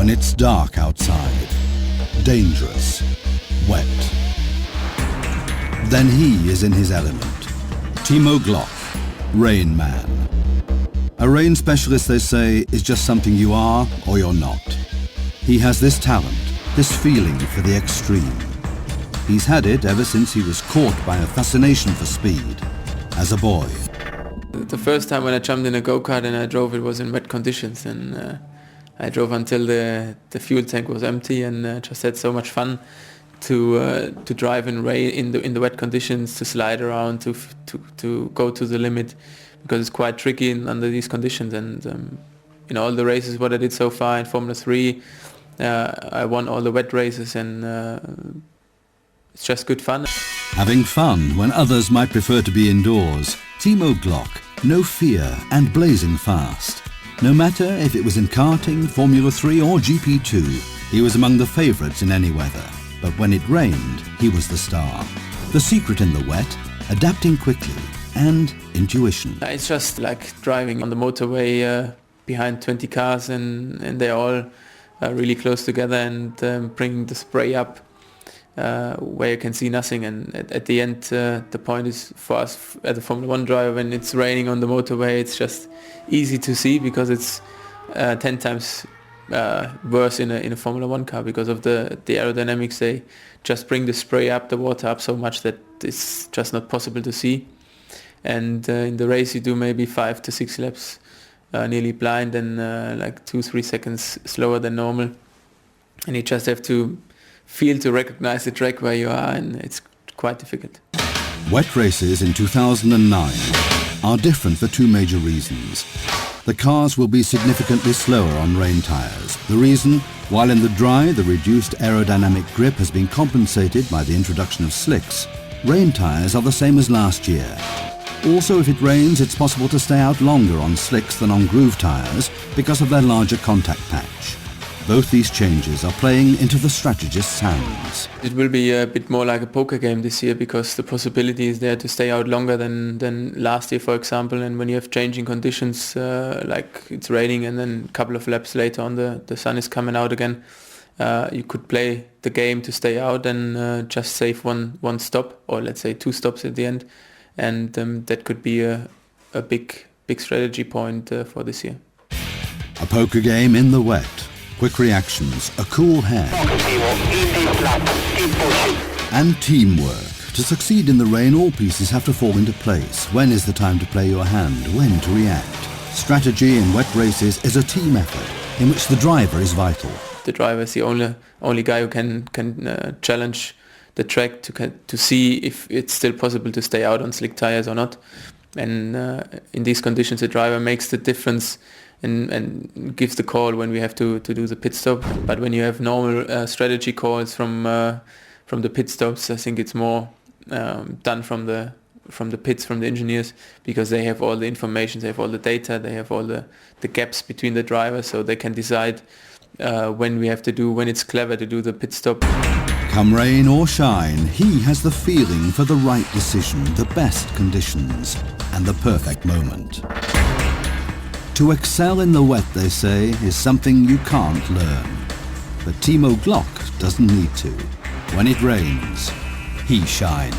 when it's dark outside, dangerous, wet. Then he is in his element. Timo Glock, Rain Man. A rain specialist, they say, is just something you are or you're not. He has this talent, this feeling for the extreme. He's had it ever since he was caught by a fascination for speed, as a boy. The first time when I jumped in a go-kart and I drove, it was in wet conditions, and I drove until the fuel tank was empty, and just had so much fun to drive in rain in the wet conditions, to slide around, to go to the limit, because it's quite tricky under these conditions. And in all the races what I did so far in Formula 3, I won all the wet races, and it's just good fun. Having fun when others might prefer to be indoors, Timo Glock, no fear and blazing fast. No matter if it was in karting, Formula 3 or GP2, he was among the favourites in any weather. But when it rained, he was the star. The secret in the wet, adapting quickly, and intuition. It's just like driving on the motorway behind 20 cars, and they're all really close together, and bringing the spray up where you can see nothing. And at the end, the point is for us as a Formula 1 driver, when it's raining on the motorway, it's just easy to see, because it's 10 times worse in a Formula 1 car, because of the aerodynamics. They just bring the spray up, the water up so much that it's just not possible to see. And in the race you do maybe 5 to 6 laps nearly blind, and like 2-3 seconds slower than normal, and you just have to feel to recognize the track where you are, and it's quite difficult. Wet races in 2009 are different for two major reasons. The cars will be significantly slower on rain tyres. The reason, while in the dry the reduced aerodynamic grip has been compensated by the introduction of slicks, rain tyres are the same as last year. Also, if it rains, it's possible to stay out longer on slicks than on groove tyres because of their larger contact patch. Both these changes are playing into the strategist's hands. It will be a bit more like a poker game this year, because the possibility is there to stay out longer than last year, for example. And when you have changing conditions, like it's raining and then a couple of laps later on the sun is coming out again, you could play the game to stay out and just save one stop, or let's say 2 stops at the end. And that could be a big strategy point for this year. A poker game in the wet. Quick reactions, a cool head, and teamwork. To succeed in the rain, all pieces have to fall into place. When is the time to play your hand? When to react? Strategy in wet races is a team effort in which the driver is vital. The driver is the only guy who can challenge the track to see if it's still possible to stay out on slick tires or not. And in these conditions, the driver makes the difference and gives the call when we have to do the pit stop. But when you have normal strategy calls from the pit stops, I think it's more done from the pits, from the engineers, because they have all the information, they have all the data, they have all the gaps between the drivers, so they can decide when it's clever to do the pit stop. Come rain or shine, he has the feeling for the right decision, the best conditions, and the perfect moment. To excel in the wet, they say, is something you can't learn. But Timo Glock doesn't need to. When it rains, he shines.